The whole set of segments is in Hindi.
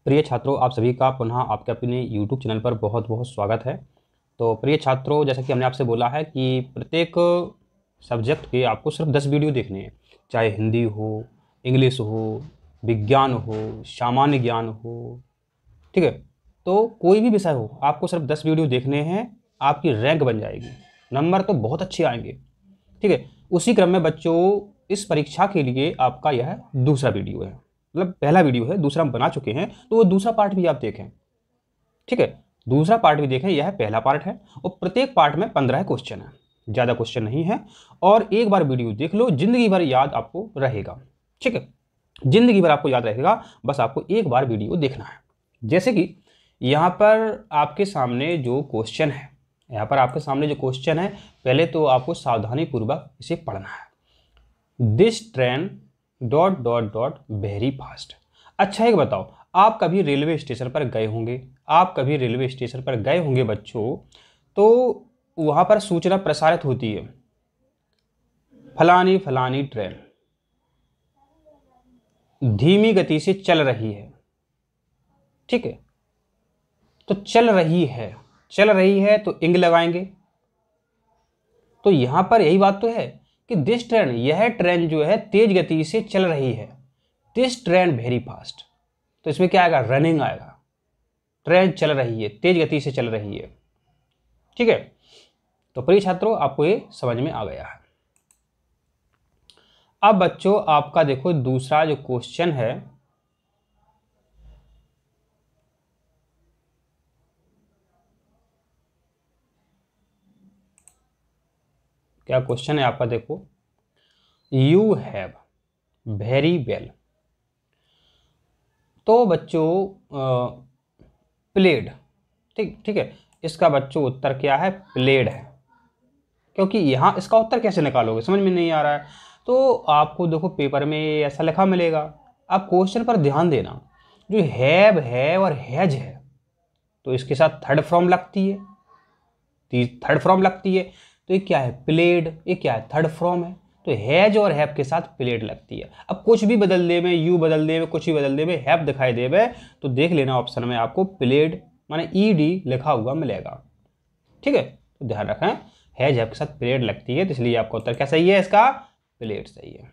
प्रिय छात्रों, आप सभी का पुनः आपके अपने YouTube चैनल पर बहुत बहुत स्वागत है। तो प्रिय छात्रों, जैसा कि हमने आपसे बोला है कि प्रत्येक सब्जेक्ट के आपको सिर्फ 10 वीडियो देखने हैं, चाहे हिंदी हो, इंग्लिश हो, विज्ञान हो, सामान्य ज्ञान हो, ठीक है। तो कोई भी विषय हो, आपको सिर्फ 10 वीडियो देखने हैं, आपकी रैंक बन जाएगी, नंबर तो बहुत अच्छे आएंगे, ठीक है। उसी क्रम में बच्चों, इस परीक्षा के लिए आपका यह दूसरा वीडियो है, मतलब पहला वीडियो है, दूसरा हम बना चुके हैं, तो वो दूसरा पार्ट भी आप देखें, ठीक है। दूसरा पार्ट भी देखें, यह पहला पार्ट है और प्रत्येक पार्ट में 15 क्वेश्चन है, ज़्यादा क्वेश्चन नहीं है। और एक बार वीडियो देख लो, जिंदगी भर याद आपको रहेगा, ठीक है। जिंदगी भर आपको याद रहेगा, बस आपको एक बार वीडियो देखना है। जैसे कि यहाँ पर आपके सामने जो क्वेश्चन है, पहले तो आपको सावधानी पूर्वक इसे पढ़ना है। This train dot dot dot very fast. अच्छा, एक बताओ, आप कभी रेलवे स्टेशन पर गए होंगे बच्चों, तो वहाँ पर सूचना प्रसारित होती है, फलानी फलानी ट्रेन धीमी गति से चल रही है, ठीक है। तो चल रही है तो इंग लगाएंगे। तो यहां पर यही बात तो है कि दिस ट्रेन, यह ट्रेन जो है तेज गति से चल रही है, दिस ट्रेन वेरी फास्ट, तो इसमें क्या आएगा, रनिंग आएगा। ट्रेन चल रही है, तेज गति से चल रही है, ठीक है। तो प्रिय छात्रों, आपको ये समझ में आ गया है। अब बच्चों, आपका देखो दूसरा जो क्वेश्चन है, क्या क्वेश्चन है आपका, देखो, यू हैव वेरी वेल। तो बच्चों प्लेड, ठीक है, इसका बच्चों उत्तर क्या है, प्लेड है। क्योंकि यहाँ इसका उत्तर कैसे निकालोगे, समझ में नहीं आ रहा है। तो आपको देखो पेपर में ऐसा लिखा मिलेगा, आप क्वेश्चन पर ध्यान देना। जो हैव है और हैज है, तो इसके साथ थर्ड फॉर्म लगती है, तो ये क्या है, प्लेड। ये क्या है, थर्ड फॉर्म है। तो हैज और हैव के साथ प्लेड लगती है। अब कुछ भी बदल दे में, यू बदल दे में, कुछ भी बदल दे में, हैव दिखाई दे में, तो देख लेना ऑप्शन में आपको प्लेड माने ईडी लिखा हुआ मिलेगा, ठीक है। तो ध्यान रखें, हैज हैव के साथ प्लेड लगती है, तो इसलिए आपका उत्तर क्या सही है, इसका प्लेड सही है।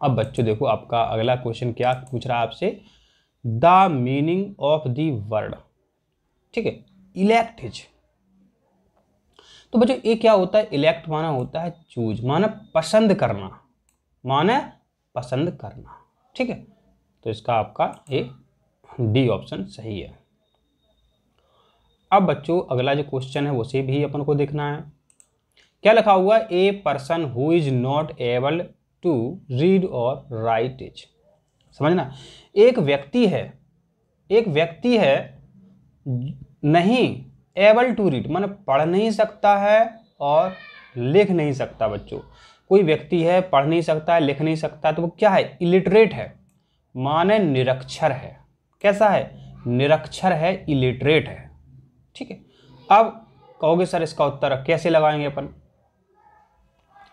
अब बच्चों देखो, आपका अगला क्वेश्चन क्या पूछ रहा है आपसे, the meaning of the word, ठीक है, इलेक्ट। तो बच्चों ये क्या होता है, इलेक्ट माना होता है चूज, माना पसंद करना, ठीक है। तो इसका आपका ये डी ऑप्शन सही है। अब बच्चों अगला जो क्वेश्चन है उसे भी अपन को देखना है। क्या लिखा हुआ है, a person who is not able to read or write is. समझना, एक व्यक्ति है नहीं एबल टू रीड, माने पढ़ नहीं सकता है और लिख नहीं सकता। बच्चों कोई व्यक्ति है, पढ़ नहीं सकता है, लिख नहीं सकता, तो वो क्या है, इलिटरेट है, माने निरक्षर है। कैसा है, निरक्षर है, इलिटरेट है, ठीक है। अब कहोगे सर इसका उत्तर कैसे लगाएंगे अपन,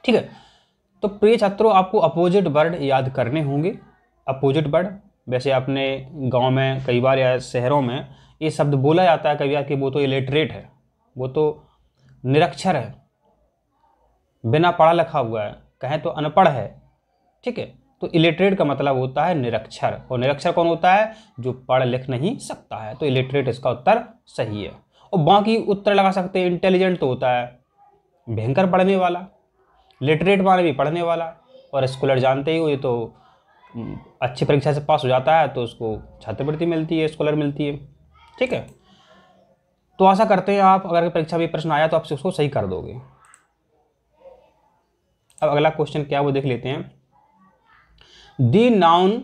ठीक है। तो प्रिय छात्रों, आपको अपोजिट वर्ड याद करने होंगे। अपोजिट वर्ड, वैसे अपने गांव में कई बार या शहरों में ये शब्द बोला जाता है कई बार कि वो तो इलिटरेट है, वो तो निरक्षर है, बिना पढ़ा लिखा हुआ है, कहें तो अनपढ़ है, ठीक है। तो इलिटरेट का मतलब होता है निरक्षर, और निरक्षर कौन होता है, जो पढ़ लिख नहीं सकता है। तो इलिटरेट इसका उत्तर सही है। और बाकी उत्तर लगा सकते हैं, इंटेलिजेंट तो होता है भयंकर पढ़ने वाला, लिटरेट माने भी पढ़ने वाला, और स्कॉलर जानते ही हो, ये तो अच्छी परीक्षा से पास हो जाता है तो उसको छात्रवृत्ति मिलती है, स्कॉलर मिलती है, ठीक है। तो आशा करते हैं आप, अगर परीक्षा में प्रश्न आया तो आप उसको सही कर दोगे। अब अगला क्वेश्चन क्या वो देख लेते हैं, दी noun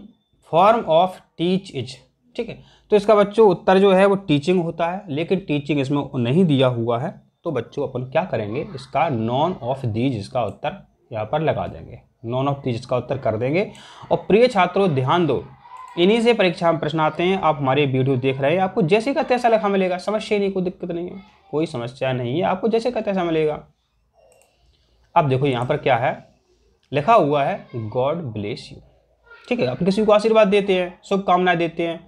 form of teach is, ठीक है। तो इसका बच्चों उत्तर जो है वो टीचिंग होता है, लेकिन टीचिंग इसमें नहीं दिया हुआ है, तो बच्चों अपन क्या करेंगे, इसका नॉन ऑफ दीज इसका उत्तर यहाँ पर लगा देंगे, नॉन ऑफ दीज इसका उत्तर कर देंगे। और प्रिय छात्रों ध्यान दो, इन्हीं से परीक्षा में प्रश्न आते हैं। आप हमारे वीडियो देख रहे हैं, आपको जैसे का तैसा लिखा मिलेगा, समस्या नहीं, कोई दिक्कत नहीं है, कोई समस्या नहीं है, आपको जैसे का तैसा मिलेगा। अब देखो यहाँ पर क्या है लिखा हुआ है, गॉड ब्लेस यू, ठीक है, अपन किसी को आशीर्वाद देते हैं, शुभकामनाएं देते हैं,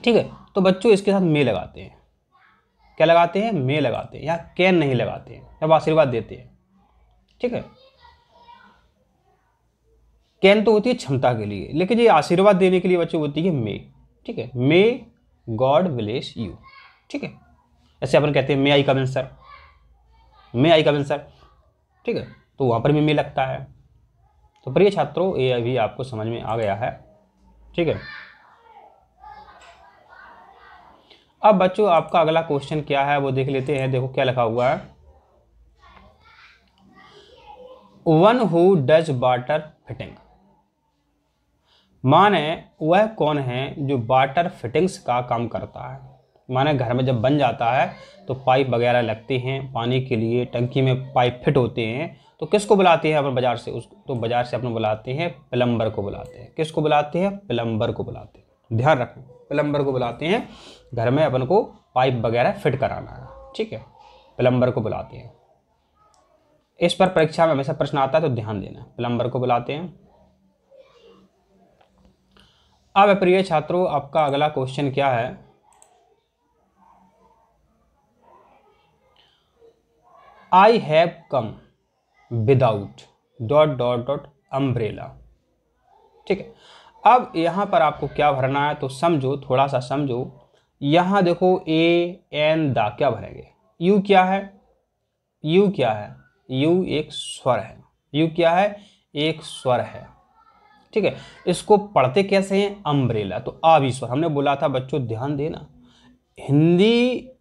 ठीक है। तो बच्चों इसके साथ मे लगाते हैं, क्या लगाते हैं, मे लगाते हैं, या कैन नहीं लगाते हैं जब आशीर्वाद देते हैं, ठीक है। कैन तो होती है क्षमता के लिए, लेकिन ये आशीर्वाद देने के लिए बच्चों होती है मे, ठीक है। मे गॉड ब्लेस यू, ठीक है। ऐसे अपन कहते हैं मे आई कम इन सर, मे आई कम इन सर, ठीक है, तो वहाँ पर भी मे लगता है। तो प्रिय छात्रों, ये अभी आपको समझ में आ गया है, ठीक है। अब बच्चों आपका अगला क्वेश्चन क्या है वो देख लेते हैं। देखो क्या लिखा हुआ है, one who does water fitting, माने वह कौन है जो वाटर फिटिंग्स का काम करता है। माने घर में जब बन जाता है तो पाइप वगैरह लगते हैं पानी के लिए, टंकी में पाइप फिट होते हैं, तो किसको बुलाते हैं अपन बाजार से, उसको तो बाजार से अपन बुलाते हैं प्लम्बर को बुलाते हैं। किसको बुलाते हैं, प्लम्बर को बुलाते हैं, ध्यान रखें, प्लम्बर को बुलाते हैं। घर में अपन को पाइप वगैरह फिट कराना है, ठीक है, प्लम्बर को बुलाते हैं। इस पर परीक्षा में हमेशा प्रश्न आता है तो ध्यान देना, प्लम्बर को बुलाते हैं। अब प्रिय छात्रों आपका अगला क्वेश्चन क्या है, I have come without dot dot dot umbrella, ठीक है। अब यहाँ पर आपको क्या भरना है तो समझो, थोड़ा सा समझो। यहाँ देखो ए एन दा क्या भरेंगे, यू क्या है, यू क्या है, यू एक स्वर है, यू क्या है, एक स्वर है, ठीक है। इसको पढ़ते कैसे हैं, अम्ब्रेला, तो आ भी स्वर। हमने बोला था बच्चों ध्यान देना, हिंदी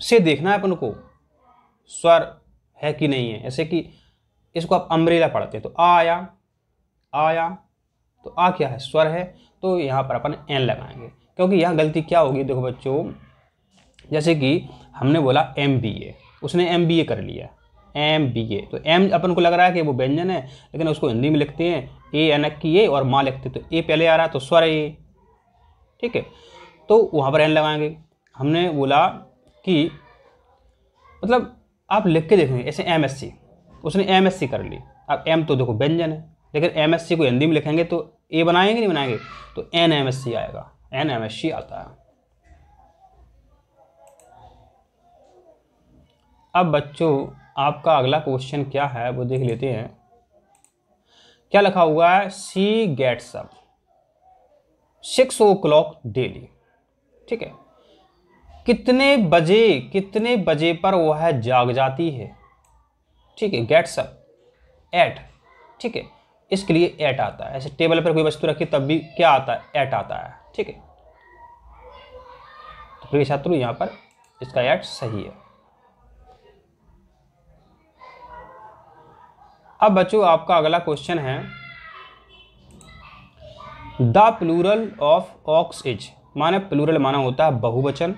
से देखना है अपन को स्वर है कि नहीं है। ऐसे कि इसको आप अम्ब्रेला पढ़ते तो आ आया, आया, तो आ क्या है, स्वर है, तो यहाँ पर अपन एन लगाएंगे। क्योंकि यहाँ गलती क्या होगी, देखो बच्चों, जैसे कि हमने बोला MBA, उसने MBA कर लिया, MBA, तो एम अपन को लग रहा है कि वो व्यंजन है, लेकिन उसको हिंदी में लिखते हैं ए अनक की ए, और माँ लिखते तो ए पहले आ रहा है तो स्वर है ए, ठीक है। तो वहाँ पर एन लगाएंगे। हमने बोला कि मतलब आप लिख के देखेंगे, ऐसे MSc, उसने MSc कर ली। अब एम तो देखो व्यंजन है, लेकिन MSc को हिंदी में लिखेंगे तो ए बनाएंगे नहीं बनाएंगे, तो NMSc आएगा, NMSc आता है। अब बच्चों आपका अगला क्वेश्चन क्या है वो देख लेते हैं। क्या लिखा हुआ है, she gets up 6 o'clock daily, ठीक है। कितने बजे पर वह जाग जाती है, ठीक है। गेट्स अप 8, ठीक है, इसके लिए 8 आता है। ऐसे टेबल पर कोई वस्तु रखी तब भी क्या आता है, 8 आता है, ठीक है। तो प्रिय छात्रों यहाँ पर इसका 8 सही है। अब बच्चों आपका अगला क्वेश्चन है, the plural of ox is, माने प्लूरल माना होता है बहुवचन,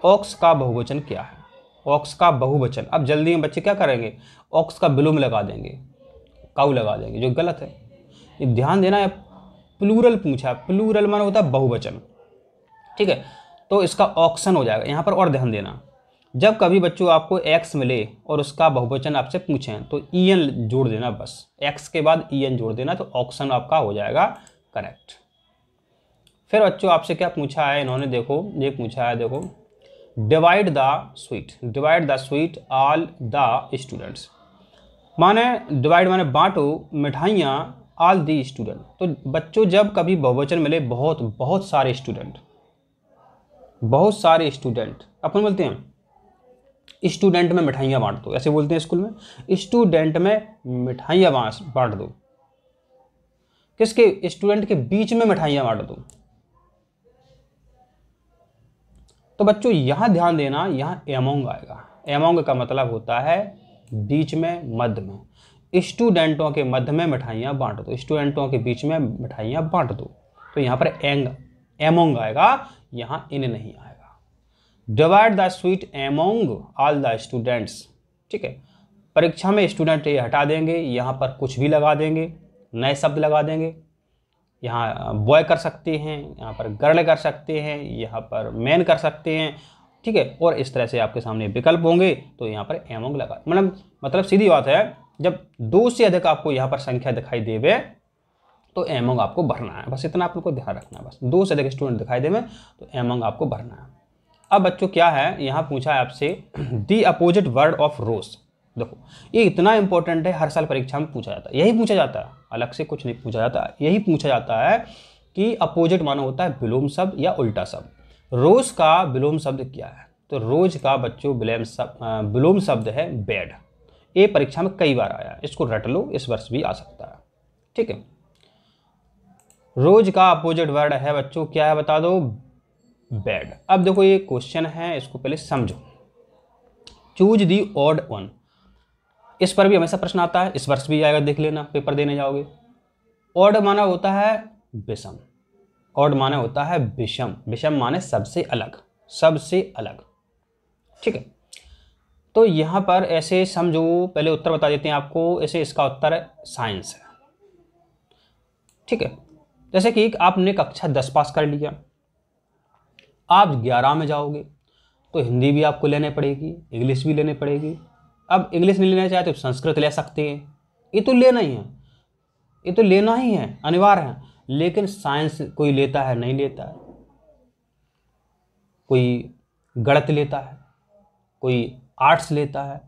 ऑक्स का बहुवचन क्या है, ऑक्स का बहुवचन। अब जल्दी में बच्चे क्या करेंगे, ऑक्स का विलोम लगा देंगे, काऊ लगा देंगे, जो गलत है। ये ध्यान देना है, प्लूरल पूछा, प्लूरल माना होता है बहुवचन, ठीक है, तो इसका ऑक्सन हो जाएगा यहाँ पर। और ध्यान देना, जब कभी बच्चों आपको एक्स मिले और उसका बहुवचन आपसे पूछें तो EN जोड़ देना, बस एक्स के बाद EN जोड़ देना, तो ऑक्सन आपका हो जाएगा करेक्ट। फिर बच्चों आपसे क्या पूछा है इन्होंने, देखो ये पूछा है, देखो divide the sweet all the students, माने डिवाइड माने बांटो मिठाइयाँ ऑल दी स्टूडेंट। तो बच्चों जब कभी बहुवचन मिले बहुत सारे स्टूडेंट, अपन बोलते हैं स्टूडेंट में मिठाइयाँ बांट दो, ऐसे बोलते हैं स्कूल में, स्टूडेंट में मिठाइयाँ बांट दो, किसके, स्टूडेंट के बीच में मिठाइयाँ बांट दो। तो बच्चों यहां ध्यान देना, यहां एमोंग आएगा। एमोंग का मतलब होता है बीच में, मध्य में। स्टूडेंटों के मध्य में मिठाइयाँ बांट दो, स्टूडेंटों के बीच में मिठाइयाँ बांट दो, तो यहाँ पर एमोंग आएगा, यहाँ इन नहीं आएगा। Divide the sweet among all the students, ठीक है। परीक्षा में स्टूडेंट ये हटा देंगे, यहाँ पर कुछ भी लगा देंगे, नए शब्द लगा देंगे। यहाँ बॉय कर सकते हैं, यहाँ पर गर्ल कर सकते हैं, यहाँ पर मैन कर सकते हैं, ठीक है। और इस तरह से आपके सामने विकल्प होंगे, तो यहाँ पर एमोंग लगा, मतलब सीधी बात है, जब 2 से अधिक आपको यहाँ पर संख्या दिखाई देवे तो अमंग आपको भरना है, बस इतना आपको ध्यान रखना है। बस 2 से अधिक स्टूडेंट दिखाई दे में तो अमंग आपको भरना है। अब बच्चों क्या है, यहाँ पूछा है आपसे दी अपोजिट वर्ड ऑफ रोज। देखो ये इतना इंपॉर्टेंट है, हर साल परीक्षा में पूछा जाता है, यही पूछा जाता है, अलग से कुछ नहीं पूछा जाता, यही पूछा जाता है कि अपोजिट माना होता है विलोम शब्द या उल्टा शब्द। रोज का विलोम शब्द क्या है, तो रोज का बच्चों विलोम शब्द है बेड। ये परीक्षा में कई बार आया, इसको रट लो, इस वर्ष भी आ सकता है। ठीक है, रोज का अपोजिट वर्ड है बच्चों क्या है, बता दो, बेड। अब देखो ये क्वेश्चन है, इसको पहले समझो। चूज दी ऑड वन, इस पर भी हमेशा प्रश्न आता है, इस वर्ष भी आएगा, देख लेना पेपर देने जाओगे। ऑड माना होता है विषम, ऑड माना होता है विषम, विषम माने सबसे अलग, सबसे अलग। ठीक है, तो यहां पर ऐसे समझो, पहले उत्तर बता देते हैं आपको, ऐसे इसका उत्तर साइंस है। ठीक है, जैसे कि आपने कक्षा 10 पास कर लिया, आप 11 में जाओगे तो हिंदी भी आपको लेने पड़ेगी, इंग्लिश भी लेने पड़ेगी। अब इंग्लिश नहीं लेना चाहते तो संस्कृत ले सकते हैं, ये तो लेना ही है, ये तो लेना ही है, अनिवार्य है। लेकिन साइंस कोई लेता है, नहीं लेता है, कोई गणित लेता है, कोई आर्ट्स लेता है।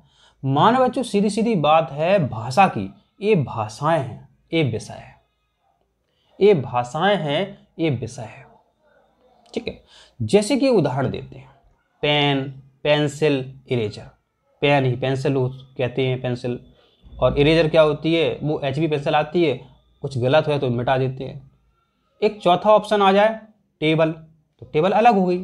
मानो बच्चों सीधी सीधी बात है भाषा की, ये भाषाएं हैं, ये विषय है, ये भाषाएं हैं, ये विषय है। ठीक है, जैसे कि उदाहरण देते हैं, पेन, पेंसिल, इरेजर। पेन ही पेंसिल कहते हैं, पेंसिल, और इरेजर क्या होती है, वो HB पेंसिल आती है, कुछ गलत हो तो मिटा देते हैं। एक चौथा ऑप्शन आ जाए टेबल, तो टेबल अलग हो गई।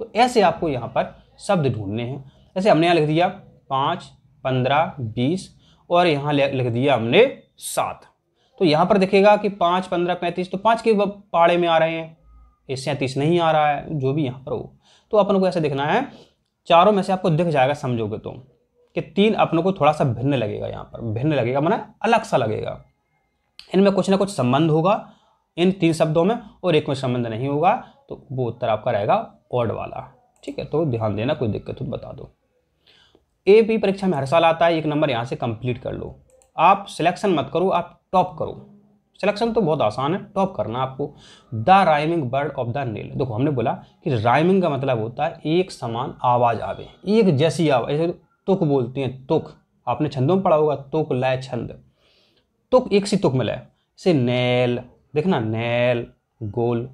तो ऐसे आपको यहाँ पर शब्द ढूंढने हैं। जैसे हमने यहाँ लिख दिया 5, 15, 20 और यहाँ लिख दिया हमने 7। तो यहाँ पर दिखेगा कि 5, 15, 35 तो 5 के पाड़े में आ रहे हैं, इससे 37 नहीं आ रहा है, जो भी यहाँ पर हो। तो अपन को ऐसे दिखना है, चारों में से आपको दिख जाएगा समझोगे तो कि 3 अपनों को थोड़ा सा भिन्न लगेगा, यहाँ पर भिन्न लगेगा माना अलग सा लगेगा, इनमें कुछ ना कुछ संबंध होगा इन 3 शब्दों में, और एक में संबंध नहीं होगा, तो वो उत्तर आपका रहेगा ऑड वाला। ठीक है, तो ध्यान देना, कोई दिक्कत हो तो बता दो। AP परीक्षा में हर साल आता है, 1 नंबर यहाँ से कंप्लीट कर लो। आप सिलेक्शन मत करो, आप टॉप करो। सिलेक्शन तो बहुत आसान है, टॉप करना आपको। The rhyming word of the nail. देखो हमने बोला कि राइमिंग का मतलब होता है एक समान आवाज आवे, एक जैसी आवाज, ऐसे तुक बोलते हैं, तुक आपने छंदों में पढ़ा होगा, तुक लय छंद, तुक एक सी तुक मिला है। जैसे नेल, देखना नेल, गोल,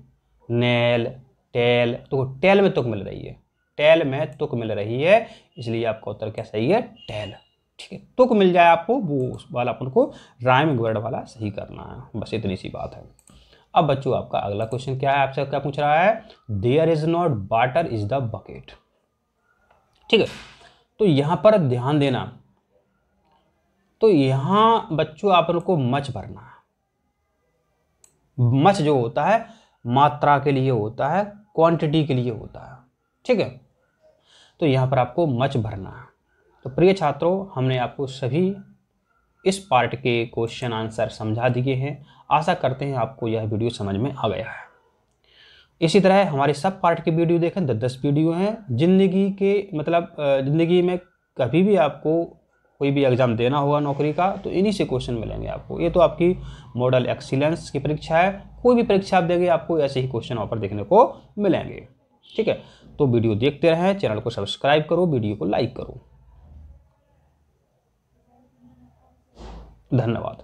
नेल, टेल, तो टेल में तुक मिल रही है, टेल में तुक मिल रही है, इसलिए आपका उत्तर क्या सही है, टेल। ठीक है, तुक मिल जाए आपको, वो वाला अपन को राइमिंग वर्ड वाला सही करना है, बस इतनी सी बात है। अब बच्चों आपका अगला क्वेश्चन क्या है, आपसे क्या पूछ रहा है, there is not water is the bucket. ठीक है, तो यहां पर ध्यान देना, तो यहां बच्चों अपन को मच भरना है। मच जो होता है मात्रा के लिए होता है, क्वांटिटी के लिए होता है। ठीक है, तो यहां पर आपको मच भरना है। तो प्रिय छात्रों, हमने आपको सभी इस पार्ट के क्वेश्चन आंसर समझा दिए हैं। आशा करते हैं आपको यह वीडियो समझ में आ गया है। इसी तरह हमारे सब पार्ट के वीडियो देखें, 10 वीडियो हैं। ज़िंदगी के मतलब ज़िंदगी में कभी भी आपको कोई भी एग्ज़ाम देना होगा नौकरी का, तो इन्हीं से क्वेश्चन मिलेंगे आपको। ये तो आपकी मॉडल एक्सीलेंस की परीक्षा है, कोई भी परीक्षा आप देंगे आपको ऐसे ही क्वेश्चन वहाँ पर देखने को मिलेंगे। ठीक है, तो वीडियो देखते रहें, चैनल को सब्सक्राइब करो, वीडियो को लाइक करो। धन्यवाद।